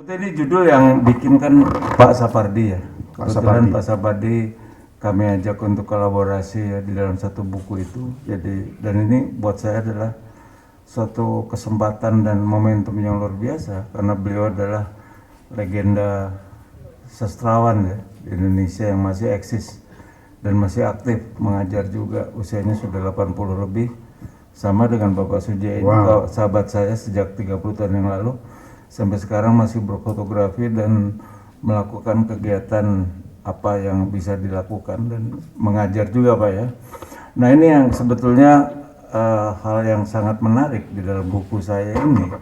Ini judul yang bikinkan Pak Sapardi ya. Kebetulan Pak Sapardi kami ajak untuk kolaborasi ya di dalam satu buku itu. Jadi dan ini buat saya adalah suatu kesempatan dan momentum yang luar biasa karena beliau adalah legenda sastrawan ya di Indonesia yang masih eksis dan masih aktif mengajar juga, usianya sudah 80 lebih, sama dengan Bapak Suja ini. Sahabat saya sejak 30 tahun yang lalu sampai sekarang masih berfotografi dan melakukan kegiatan apa yang bisa dilakukan dan mengajar juga Pak ya. Nah ini yang sebetulnya hal yang sangat menarik di dalam buku saya ini,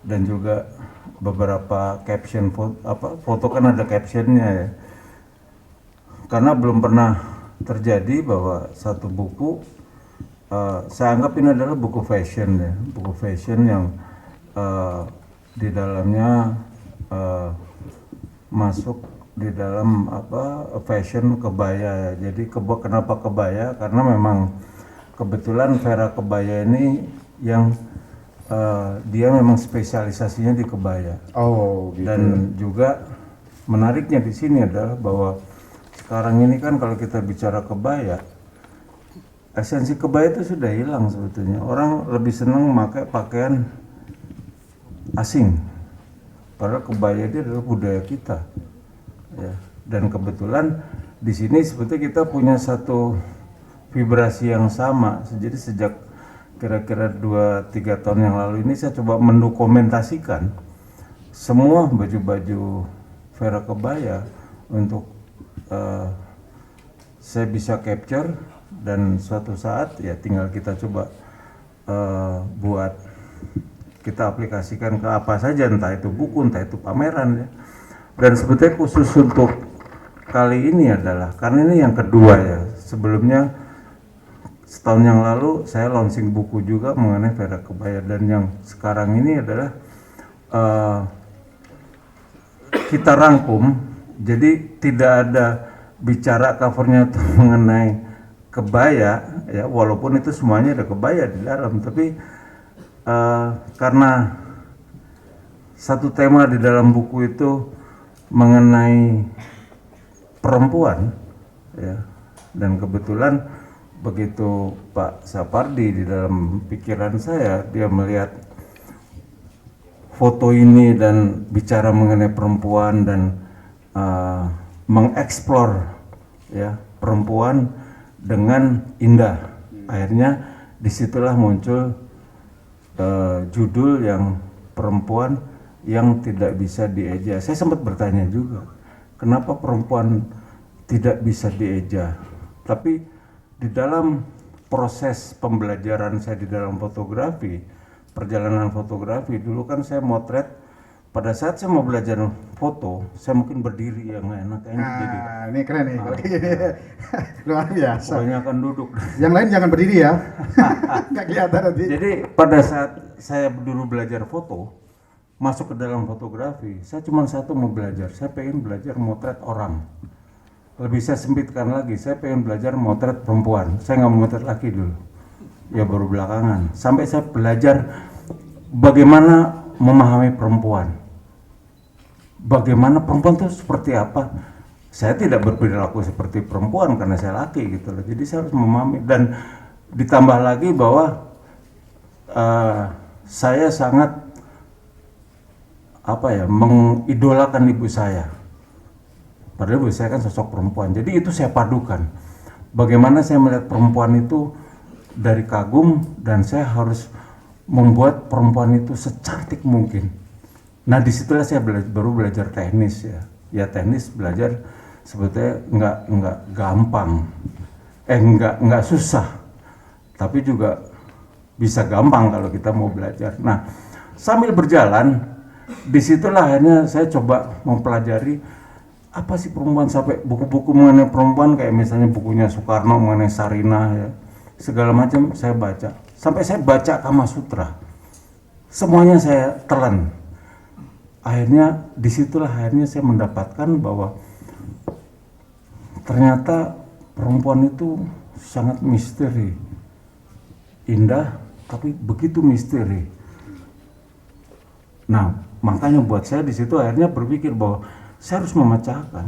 dan juga beberapa caption foto kan ada captionnya ya, karena belum pernah terjadi bahwa satu buku saya anggap ini adalah buku fashion ya, buku fashion yang di dalamnya masuk di dalam fashion kebaya ya. Jadi kenapa kebaya? Karena memang kebetulan Vera Kebaya ini yang dia memang spesialisasinya di kebaya. Oh, gitu. Dan juga menariknya di sini adalah bahwa sekarang ini kan kalau kita bicara kebaya, esensi kebaya itu sudah hilang sebetulnya. Orang lebih senang memakai pakaian asing, padahal kebaya itu adalah budaya kita. Ya. Dan kebetulan di sini sebetulnya kita punya satu vibrasi yang sama. Jadi sejak kira-kira 2-3 tahun yang lalu ini saya coba mendokumentasikan semua baju-baju Vera Kebaya untuk saya bisa capture, dan suatu saat ya tinggal kita coba buat kita aplikasikan ke apa saja, entah itu buku, entah itu pameran ya. Dan sebetulnya khusus untuk kali ini adalah karena ini yang kedua ya. Sebelumnya setahun yang lalu saya launching buku juga mengenai Vera Kebaya, dan yang sekarang ini adalah kita rangkum. Jadi tidak ada bicara covernya itu mengenai kebaya ya, walaupun itu semuanya ada kebaya di dalam, tapi karena satu tema di dalam buku itu mengenai perempuan ya, dan kebetulan begitu Pak Sapardi di dalam pikiran saya, dia melihat foto ini dan bicara mengenai perempuan dan mengeksplor ya perempuan dengan indah. Akhirnya disitulah muncul judul yang perempuan yang tidak bisa dieja. Saya sempat bertanya juga, kenapa perempuan tidak bisa dieja? Tapi di dalam proses pembelajaran saya di dalam fotografi, perjalanan fotografi, dulu kan saya motret. Pada saat saya mau belajar foto, saya mungkin berdiri yang enak kayaknya jadi. Ini keren nih, luar biasa. Kebanyakan duduk. Yang lain jangan berdiri ya, nggak kelihatan nanti. Jadi pada saat saya dulu belajar foto, masuk ke dalam fotografi, saya cuma satu mau belajar. Saya pengen belajar motret orang. Lebih saya sempitkan lagi, saya pengen belajar motret perempuan. Saya nggak mau motret laki dulu. Ya baru belakangan. Sampai saya belajar bagaimana memahami perempuan. Bagaimana perempuan itu seperti apa? Saya tidak berperilaku seperti perempuan karena saya laki gitu loh. Jadi saya harus memahami, dan ditambah lagi bahwa saya sangat mengidolakan ibu saya. Padahal ibu saya kan sosok perempuan. Jadi itu saya padukan. Bagaimana saya melihat perempuan itu dari kagum, dan saya harus membuat perempuan itu secantik mungkin. Nah disitulah saya baru belajar teknis ya. Ya teknis belajar sebetulnya nggak gampang, nggak susah, tapi juga bisa gampang kalau kita mau belajar. Nah sambil berjalan, disitulah akhirnya saya coba mempelajari apa sih perempuan, sampai buku-buku mengenai perempuan kayak misalnya bukunya Soekarno mengenai Sarinah ya, segala macam saya baca. Sampai saya baca Kama Sutra, semuanya saya telan. Akhirnya disitulah saya mendapatkan bahwa ternyata perempuan itu sangat misteri, indah tapi begitu misteri. Nah Makanya buat saya di situ akhirnya berpikir bahwa saya harus memecahkan.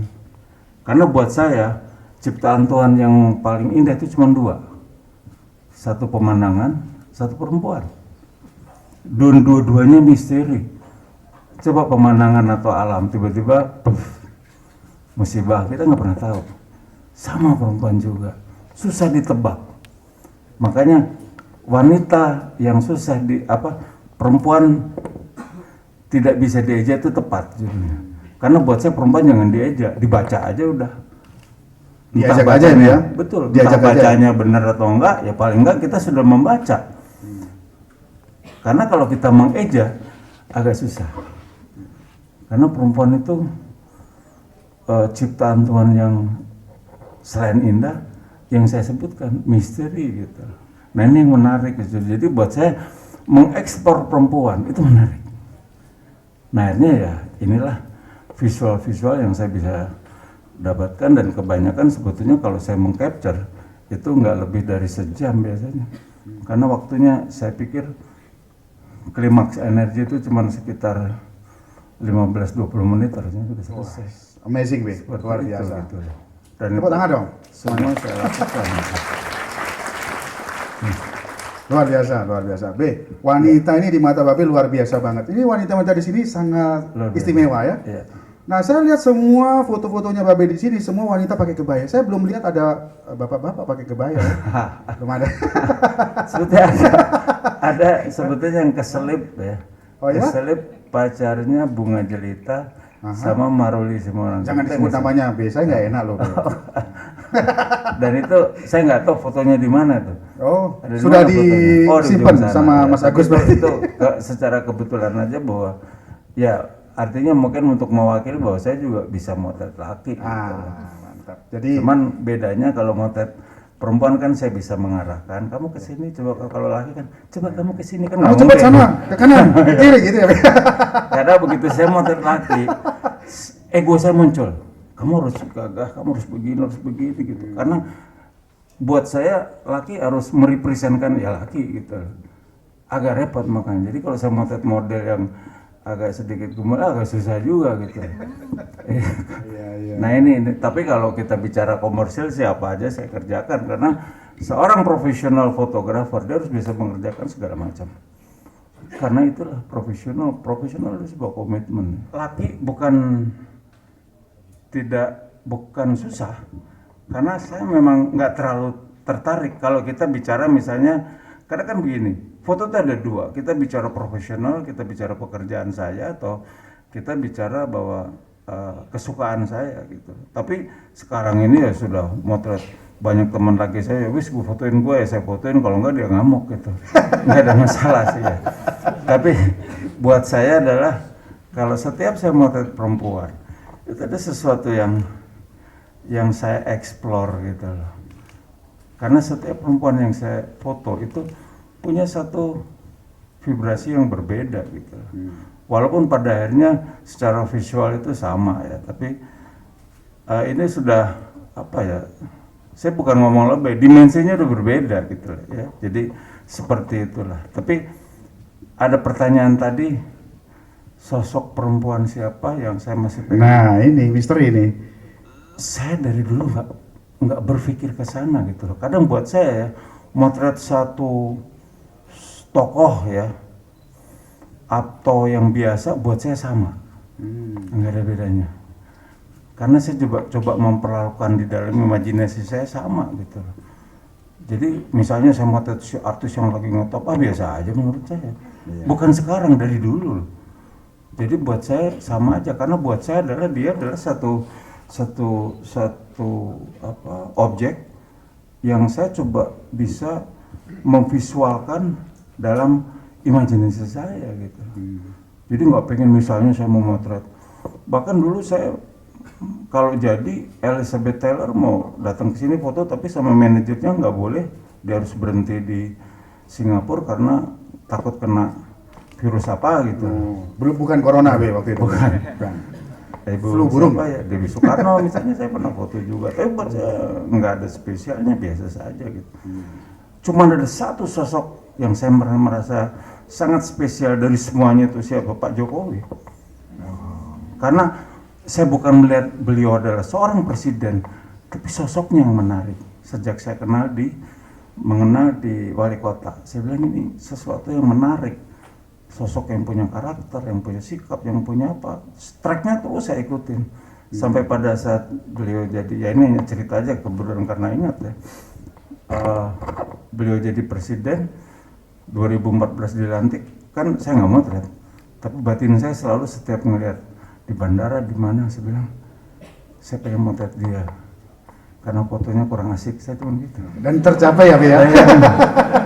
Karena buat saya ciptaan Tuhan yang paling indah itu cuma dua. Satu pemandangan, satu perempuan. Dan dua-duanya misteri. Coba pemandangan atau alam tiba-tiba musibah, kita nggak pernah tahu. Sama perempuan juga, susah ditebak. Makanya wanita yang susah perempuan tidak bisa diejak itu tepat judulnya. Karena buat saya perempuan jangan diejak, dibaca aja udah. Diajak aja ya. Betul. Diajak entah bacanya benar atau enggak, ya paling enggak kita sudah membaca. Karena kalau kita mengeja agak susah. Karena perempuan itu ciptaan Tuhan yang selain indah, yang saya sebutkan misteri gitu. Nah ini yang menarik gitu. Jadi buat saya mengeksplor perempuan itu menarik. Nah akhirnya ya inilah visual-visual yang saya bisa dapatkan, dan kebanyakan sebetulnya kalau saya mengcapture itu nggak lebih dari sejam biasanya. Karena waktunya saya pikir klimaks energi itu cuma sekitar 15-20 menit harusnya sudah selesai. Amazing, Be. Seperti Luar itu, biasa. gitu. Dan Tepuk tangan dong. semua saya lakukan. Luar biasa, luar biasa. B, wanita ini di mata Babe luar biasa banget. Ini wanita-wanita di sini sangat Luar biasa. istimewa ya. Iya. Nah, saya lihat semua foto-fotonya Babe di sini, semua wanita pakai kebaya. Saya belum lihat ada bapak-bapak pakai kebaya. Ya. Belum ada. Sebetulnya ada sebetulnya yang keselip ya. Oh ya? Keselip pacarnya Bunga Jelita sama Maruli Simonang. Jangan disebut namanya, B. Saya nggak enak loh. Be. Dan itu saya nggak tahu fotonya di mana tuh. Oh, Ada di sudah mana fotonya? Oh, di disimpan ujung sana, sama ya. Mas Tapi Agus berarti. itu secara kebetulan aja bahwa ya artinya mungkin untuk mewakili bahwa saya juga bisa motret laki. Gitu. Mantap. Jadi Cuman bedanya kalau motret perempuan kan saya bisa mengarahkan, kamu ke sini, coba. Kalau laki kan coba kamu ke sini, kan kamu nggak coba mungkin. sana, ke kanan, ke kiri gitu ya. Be. Karena begitu saya motret laki, ego saya muncul. Kamu harus gagah, kamu harus begini gitu. Karena buat saya laki harus merepresentkan ya laki gitu. Agak repot makanya. Jadi kalau saya motret model yang agak sedikit gemuk agak susah juga gitu. Iya. Nah ini, tapi kalau kita bicara komersil siapa aja saya kerjakan, karena seorang profesional fotografer dia harus bisa mengerjakan segala macam. Karena itulah profesional itu sebuah komitmen. Laki bukan susah, karena saya memang nggak terlalu tertarik kalau kita bicara misalnya, karena kan begini, foto itu ada dua, kita bicara profesional, kita bicara pekerjaan saya, atau kita bicara bahwa kesukaan saya gitu. Tapi sekarang ini ya sudah motret banyak teman laki saya, wis gue fotoin gue ya saya fotoin, kalau enggak dia ngamuk gitu. Nggak ada masalah sih ya. Tapi buat saya adalah kalau setiap saya motret perempuan itu ada sesuatu yang saya explore gitu loh. Karena setiap perempuan yang saya foto itu punya satu vibrasi yang berbeda gitu. Walaupun pada akhirnya secara visual itu sama ya, tapi ini sudah apa ya? Saya bukan ngomong lebih, dimensinya udah berbeda gitu ya. Jadi seperti itulah. Tapi ada pertanyaan tadi, sosok perempuan siapa yang saya masih pengen. Nah, ini misteri ini. Saya dari dulu nggak berpikir ke sana gitu loh. Kadang buat saya ya, motret satu tokoh ya atau yang biasa buat saya sama, nggak ada bedanya. Karena saya coba memperlakukan di dalam imajinasi saya sama gitu loh. Jadi misalnya saya motret si artis yang lagi ngetop, biasa aja menurut saya. Bukan sekarang, dari dulu loh. Jadi buat saya sama aja, karena buat saya dia adalah satu objek yang saya coba bisa memvisualkan dalam imajinasi saya gitu. Jadi nggak pengen misalnya saya mau motret. Bahkan dulu saya kalau jadi Elizabeth Taylor mau datang ke sini foto, tapi sama manajernya nggak boleh, dia harus berhenti di Singapura karena takut kena virus apa gitu. Bukan corona, Be, waktu itu. Bukan. Ibu Flu burung. Ya, Dewi Soekarno misalnya saya pernah foto juga, tapi buat saya nggak ada spesialnya, biasa saja gitu. Cuma ada satu sosok yang saya merasa sangat spesial dari semuanya itu siapa? Pak Jokowi. Karena saya bukan melihat beliau adalah seorang presiden, tapi sosoknya yang menarik. Sejak saya mengenal di wali kota, saya bilang ini sesuatu yang menarik. Sosok yang punya karakter, yang punya sikap, yang punya apa. Tracknya terus saya ikutin. Sampai pada saat beliau jadi, ya ini hanya cerita aja kebetulan karena ingat ya. Beliau jadi presiden 2014 dilantik, kan saya nggak mau terlihat, tapi batin saya selalu setiap ngelihat di bandara di mana, saya bilang saya pengen motret dia karena fotonya kurang asik, saya cuma gitu. Dan tercapai ya, Be ya.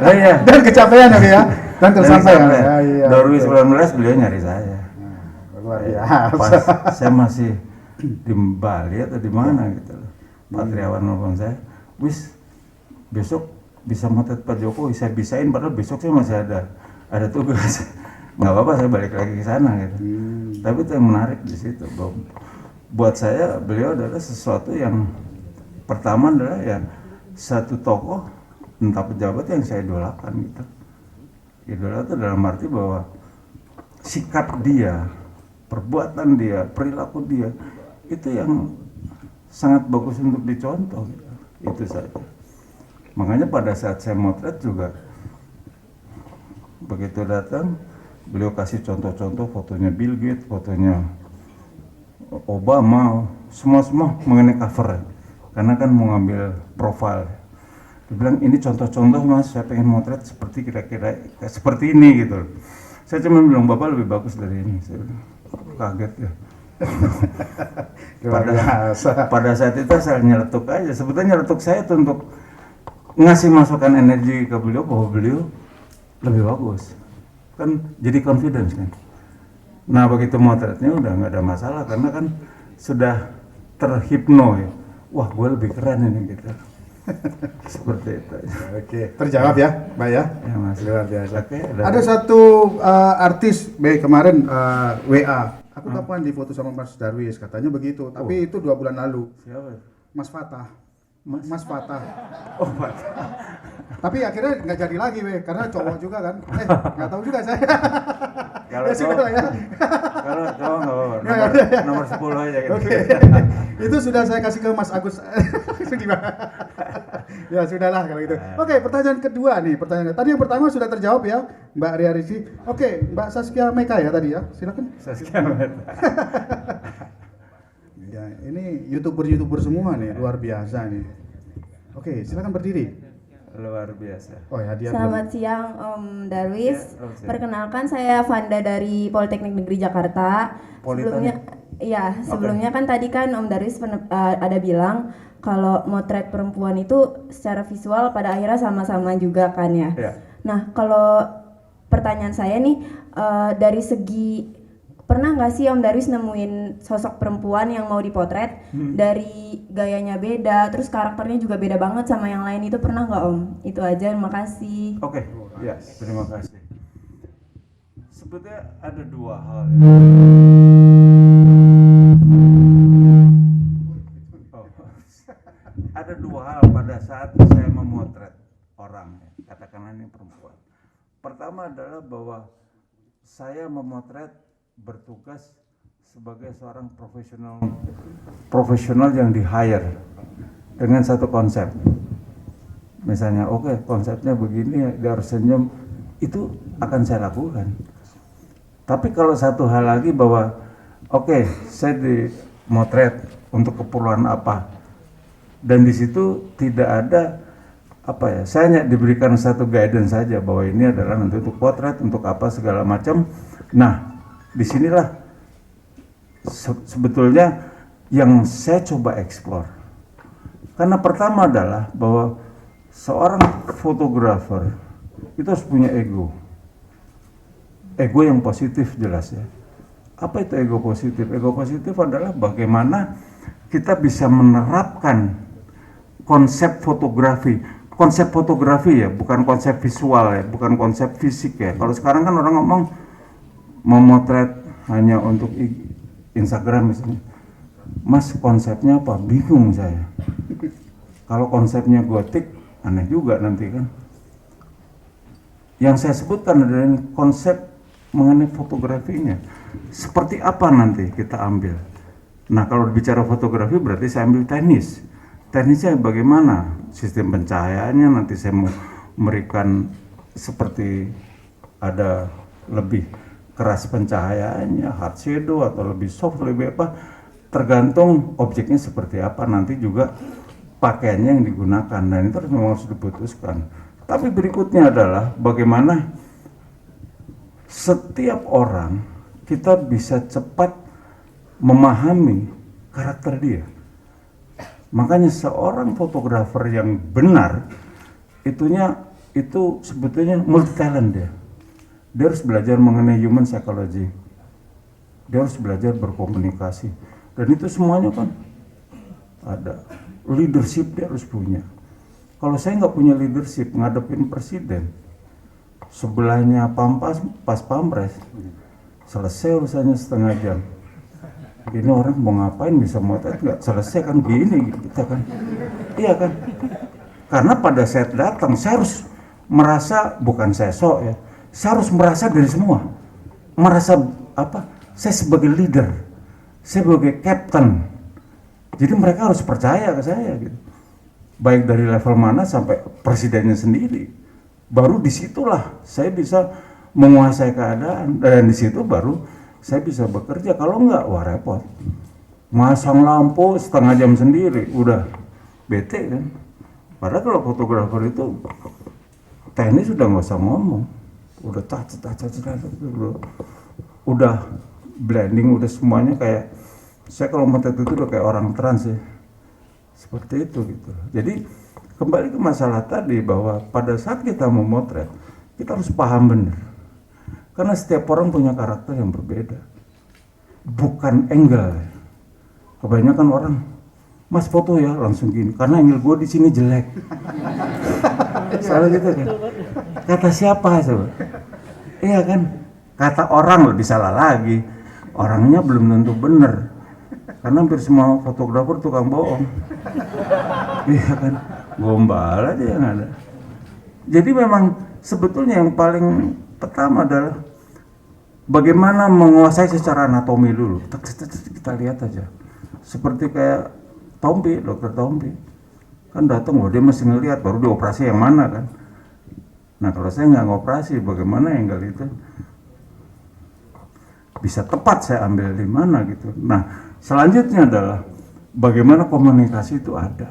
Iya. Dan kecapean ya, Be ya. Dan tercapai ya. Ya, iya. 2019 beliau nyari saya. Luar biasa. Pas saya masih di Bali atau di mana gitu loh. Pak Triawan nelfon saya, "Wis, besok bisa motret Pak Jokowi." Saya bisain, padahal besok saya masih ada tugas. Nggak apa-apa, saya balik lagi ke sana gitu. Tapi itu yang menarik di situ. Buat saya beliau adalah sesuatu yang pertama adalah ya satu tokoh entah pejabat yang saya idolakan gitu. Idola itu dalam arti bahwa sikap dia, perbuatan dia, perilaku dia itu yang sangat bagus untuk dicontoh gitu. Itu saja. Makanya pada saat saya motret juga begitu datang beliau kasih contoh-contoh fotonya Bill Gates, fotonya Obama, semua mengenai cover karena kan mau ngambil profil. Dia bilang ini contoh-contoh mas, saya pengen motret seperti kira-kira seperti ini gitu. Saya cuma bilang bapak lebih bagus dari ini. Saya bilang, kaget ya. pada saat itu saya nyeletuk aja. Sebetulnya nyeletuk saya itu untuk ngasih masukan energi ke beliau bahwa beliau lebih bagus. Kan jadi confidence kan. Nah begitu motretnya udah nggak ada masalah karena kan sudah terhipno ya. Wah gue lebih keren ini gitu. Seperti itu. Oke, terjawab ya, Mbak ya. Ya mas. Luar biasa. Oke, ada satu artis kemarin WA. Aku kapan difoto sama Mas Darwis, katanya begitu. Tapi itu 2 bulan lalu. Siapa? Mas Fatah. Mas Fatah. Oh Fatah. Tapi akhirnya nggak jadi lagi, karena cowok juga kan. Nggak tahu juga saya. Kalau Ya sudah lah ya. Kalau cowok nggak apa-apa. Nomor 10 aja gitu. Oke. Itu sudah saya kasih ke Mas Agus. Gimana? Ya sudahlah kalau gitu. Oke, pertanyaan kedua nih. Tadi yang pertama sudah terjawab ya, Mbak Ria Rizky. Oke, Mbak Saskia Meka ya tadi ya. Silakan. Saskia Meka. Ya, ini YouTuber semua nih, luar biasa nih. Oke, silakan berdiri. Luar biasa. Oh ya, dia Selamat siang Om Darwis. Ya, Perkenalkan saya Vanda dari Politeknik Negeri Jakarta. Sebelumnya kan tadi kan Om Darwis ada bilang kalau motret perempuan itu secara visual pada akhirnya sama-sama juga kan ya. Ya. Nah, kalau pertanyaan saya nih dari segi pernah nggak sih Om Darwis nemuin sosok perempuan yang mau dipotret dari gayanya beda, terus karakternya juga beda banget sama yang lain, itu pernah nggak Om? Itu aja, terima kasih. Oke, ya terima kasih. Sebetulnya ada 2 hal ya. Ada 2 hal pada saat saya memotret orang, katakanlah ini perempuan. Pertama adalah bahwa saya memotret bertugas sebagai seorang profesional yang di hire dengan satu konsep. Misalnya, konsepnya begini, dia harus senyum, itu akan saya lakukan. Tapi kalau satu hal lagi bahwa, saya dimotret untuk keperluan apa, dan di situ tidak ada saya hanya diberikan satu guidance saja bahwa ini adalah nanti untuk potret, untuk apa segala macam. Nah, disinilah sebetulnya yang saya coba eksplor. Karena pertama adalah bahwa seorang fotografer itu harus punya ego yang positif, jelas ya. Apa itu ego positif? Ego positif adalah bagaimana kita bisa menerapkan konsep fotografi ya, bukan konsep visual ya, bukan konsep fisik ya. Kalau sekarang kan orang ngomong memotret hanya untuk Instagram misalnya. Mas, konsepnya apa? Bingung saya. Kalau konsepnya gotik, aneh juga nanti kan. Yang saya sebutkan adalah konsep mengenai fotografinya. Seperti apa nanti kita ambil? Nah, kalau bicara fotografi berarti saya ambil teknis. Teknisnya bagaimana? Sistem pencahayaannya nanti saya mau memberikan seperti ada lebih keras pencahayaannya, hard shadow atau lebih soft, lebih apa, tergantung objeknya seperti apa, nanti juga pakaiannya yang digunakan, dan itu memang harus diputuskan. Tapi berikutnya adalah bagaimana setiap orang kita bisa cepat memahami karakter dia. Makanya seorang fotografer yang benar itu sebetulnya multi talent dia. Dia harus belajar mengenai human psychology. Dia harus belajar berkomunikasi. Dan itu semuanya kan ada. Leadership dia harus punya. Kalau saya nggak punya leadership ngadepin presiden, sebelahnya pas pampres, selesai urusannya setengah jam. Ini orang mau ngapain, bisa motret nggak selesai kan gini kita kan. Iya kan? Karena pada saat datang saya harus merasa, bukan saya sok ya, saya harus merasa dari semua, merasa apa? Saya sebagai leader, saya sebagai captain. Jadi mereka harus percaya ke saya gitu. Baik dari level mana sampai presidennya sendiri. Baru disitulah saya bisa menguasai keadaan, dan disitu baru saya bisa bekerja. Kalau enggak, wah repot. Masang lampu setengah jam sendiri, udah bete kan. Padahal kalau fotografer itu teknis udah nggak usah ngomong, udah udah blending, udah semuanya kayak, saya kalau motret itu udah kayak orang trans ya, seperti itu gitu. Jadi kembali ke masalah tadi bahwa pada saat kita mau motret kita harus paham benar, karena setiap orang punya karakter yang berbeda, bukan angle. Kebanyakan orang, mas foto ya langsung gini, karena angle gue di sini jelek. Soalnya gitu kan. Kata siapa coba? Iya kan? Kata orang lebih salah lagi. Orangnya belum tentu benar. Karena hampir semua fotografer tukang bohong. Iya kan? Gombal aja yang ada. Jadi memang sebetulnya yang paling pertama adalah bagaimana menguasai secara anatomi dulu. Kita lihat aja. Seperti kayak Tompi, dokter Tompi. Kan datang, wah dia masih ngelihat, baru dioperasi yang mana kan. Nah kalau saya nggak ngoperasi, bagaimana angle itu bisa tepat saya ambil di mana gitu. Nah selanjutnya adalah bagaimana komunikasi itu ada.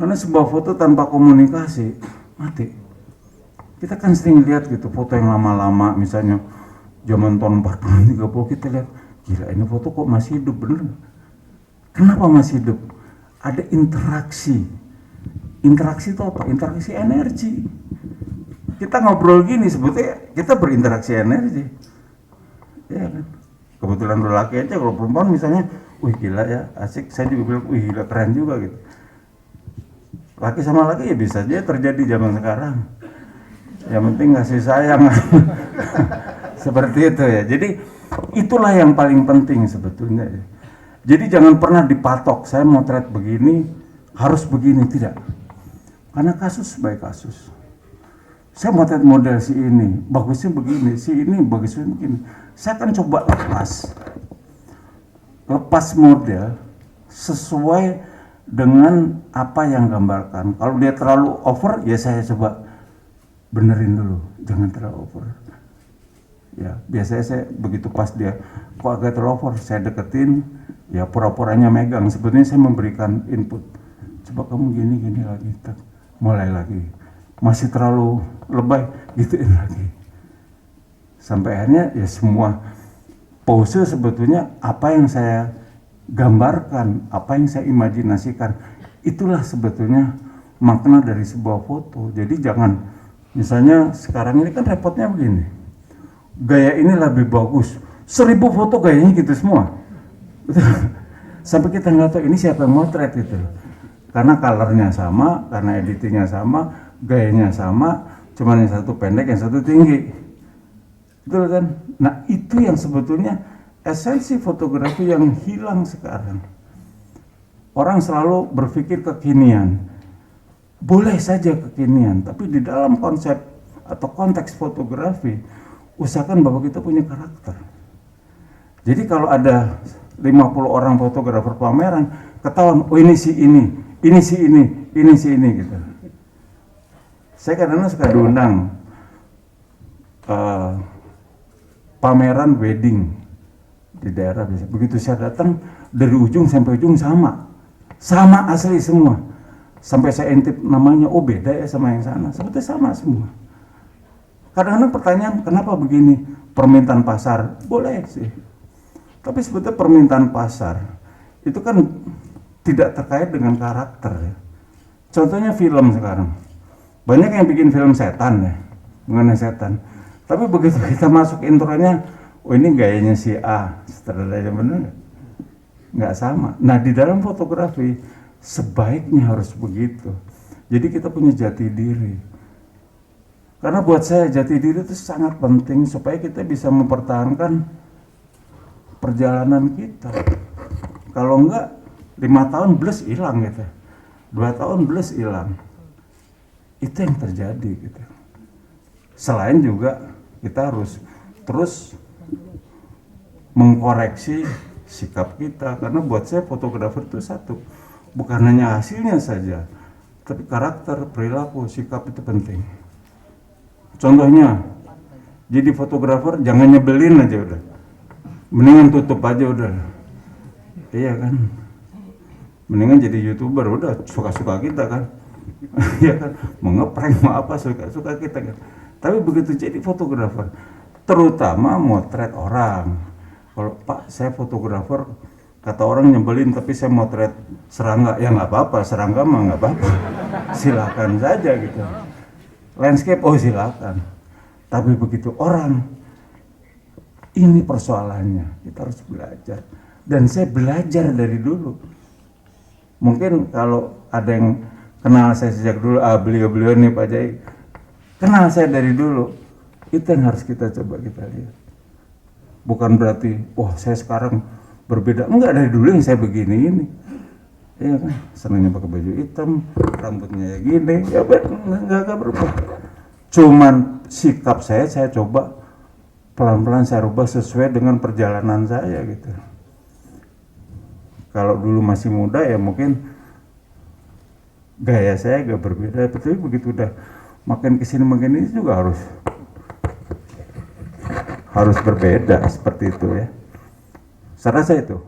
Karena sebuah foto tanpa komunikasi mati. Kita kan sering lihat gitu foto yang lama-lama, misalnya zaman tahun 40 30 kita lihat, gila ini foto kok masih hidup, bener. Kenapa masih hidup? Ada interaksi. Interaksi itu apa? Interaksi energi. Kita ngobrol gini sebetulnya kita berinteraksi energi. Ya kan? Kebetulan laki aja, kalau perempuan misalnya, wih gila ya, asik. Saya juga bilang, wih gila keren juga gitu. Laki sama laki ya bisa aja terjadi zaman sekarang. Yang penting ngasih sayang. Seperti itu ya. Jadi itulah yang paling penting sebetulnya ya. Jadi jangan pernah dipatok, saya motret begini, harus begini, tidak. Karena kasus baik kasus. Saya motret model si ini, bagusnya begini, si ini bagusnya begini. Saya akan coba lepas model sesuai dengan apa yang gambarkan. Kalau dia terlalu over, ya saya coba benerin dulu, jangan terlalu over. Ya, biasanya saya begitu pas dia kok agak terlalu over, saya deketin, ya pura-puranya megang. Sebetulnya saya memberikan input. Coba kamu gini lagi, mulai lagi. Masih terlalu lebay, gituin lagi. Sampai akhirnya ya semua pose sebetulnya apa yang saya gambarkan, apa yang saya imajinasikan, itulah sebetulnya makna dari sebuah foto. Jadi jangan, misalnya sekarang ini kan repotnya begini, gaya ini lebih bagus, 1000 foto gayanya gitu semua. Sampai kita nggak tahu ini siapa yang motret gitu. Karena colornya sama, karena editingnya sama, gayanya sama, cuman yang satu pendek, yang satu tinggi. Betul kan? Nah itu yang sebetulnya esensi fotografi yang hilang sekarang. Orang selalu berpikir kekinian. Boleh saja kekinian, tapi di dalam konsep atau konteks fotografi, usahakan bahwa kita punya karakter. Jadi kalau ada 50 orang fotografer pameran, ketahuan, oh ini si ini si ini gitu. Saya kadang-kadang suka diundang pameran wedding di daerah. Begitu saya datang, dari ujung sampai ujung sama asli semua. Sampai saya intip namanya, oh beda ya sama yang sana. Sebetulnya sama semua. Kadang-kadang pertanyaan, kenapa begini? Permintaan pasar, boleh sih. Tapi sebetulnya permintaan pasar itu kan tidak terkait dengan karakter ya. Contohnya film sekarang, banyak yang bikin film setan ya, mengenai setan. Tapi begitu kita masuk intronya, oh ini gayanya si A, sutradaranya bener nggak sama. Nah di dalam fotografi sebaiknya harus begitu. Jadi kita punya jati diri. Karena buat saya jati diri itu sangat penting supaya kita bisa mempertahankan perjalanan kita. Kalau enggak 5 tahun bless hilang gitu, 2 tahun bless hilang. Itu yang terjadi gitu. Selain juga kita harus terus mengkoreksi sikap kita, karena buat saya fotografer itu satu, bukan hanya hasilnya saja, tapi karakter, perilaku, sikap itu penting. Contohnya, jadi fotografer jangan nyebelin aja udah, mendingan tutup aja udah, iya kan, mendingan jadi YouTuber udah, suka-suka kita kan, iya kan, mau ngeprank mau apa suka-suka kita kan. Tapi begitu jadi fotografer, terutama motret orang, kalau Pak saya fotografer, kata orang nyebelin tapi saya motret serangga, ya nggak apa-apa, serangga mah nggak apa-apa, silakan saja gitu. Landscape, oh silakan. Tapi begitu orang, ini persoalannya, kita harus belajar. Dan saya belajar dari dulu. Mungkin kalau ada yang kenal saya sejak dulu, beliau-beliau nih Pak Jai, kenal saya dari dulu, itu yang harus kita coba kita lihat. Bukan berarti, wah saya sekarang berbeda. Enggak, dari dulu yang saya begini ini. Iya kan, senangnya pakai baju hitam, rambutnya gini, ya enggak berubah. Cuman sikap saya coba pelan-pelan saya rubah sesuai dengan perjalanan saya gitu. Kalau dulu masih muda ya mungkin gaya saya agak berbeda, tapi begitu udah makin kesini makin ini juga harus berbeda seperti itu ya. Saya rasa itu.